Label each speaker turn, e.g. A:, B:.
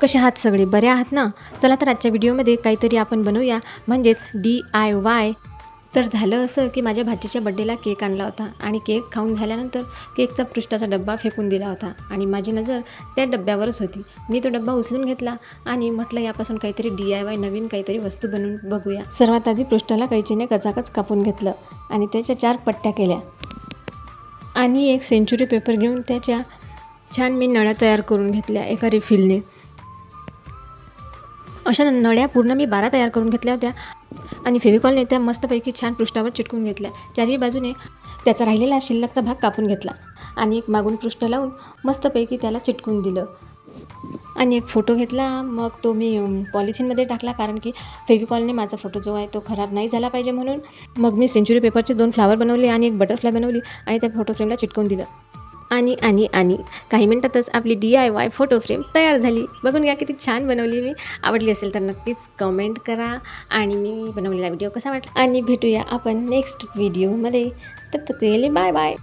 A: कसे आहात सगळे? बरे आहात ना? चला तर आजच्या व्हिडिओमध्ये काहीतरी आपण बनवूया, म्हणजेच DIY. तर झालं असं की माझ्या भाचीच्या बड्डेला केक आणला होता आणि केक खाऊन झाल्यानंतर केकचा पृष्ठाचा डब्बा फेकून दिला होता आणि माझी नजर त्या डब्यावरच होती. मी तो डब्बा उचलून घेतला आणि म्हटलं यापासून काहीतरी DIY नवीन काहीतरी वस्तू बनवून बघूया. सर्वात आधी पृष्ठाला कैचीने कचाकच कापून घेतलं आणि त्याच्या 4 पट्ट्या केल्या आणि एक सेंचुरी पेपर घेऊन त्याच्या छान मी नळ्या तयार करून घेतल्या एका रिफिलने. अशा नळ्या पूर्ण मी 12 तयार करून घेतल्या होत्या आणि फेविकॉलने त्या मस्तपैकी छान पृष्ठावर चिटकवून घेतल्या. चारही बाजूने त्याचा राहिलेला शिल्लकचा भाग कापून घेतला आणि एक मागून पृष्ठ लावून मस्तपैकी त्याला चिटकवून दिलं आणि एक फोटो घेतला. मग तो मी पॉलिथिनमध्ये टाकला, कारण की फेविकॉलने माझा फोटो जो आहे तो खराब नाही झाला पाहिजे म्हणून. मग मी सेंचुरी पेपरचे 2 फ्लावर बनवले आणि एक बटरफ्लाय बनवली आणि त्या फोटो फ्रेमला चिटकवून दिलं आणि काही मिनिटातच आपली DIY फोटो फ्रेम तयार झाली. बघून घ्या किती छान बनवली मी. आवडली असेल तर नक्कीच कमेंट करा आणि मी बनवलेला व्हिडिओ कसा वाटला, आणि भेटूया आपण नेक्स्ट व्हिडिओमध्ये. तब तक के लिए बाय बाय.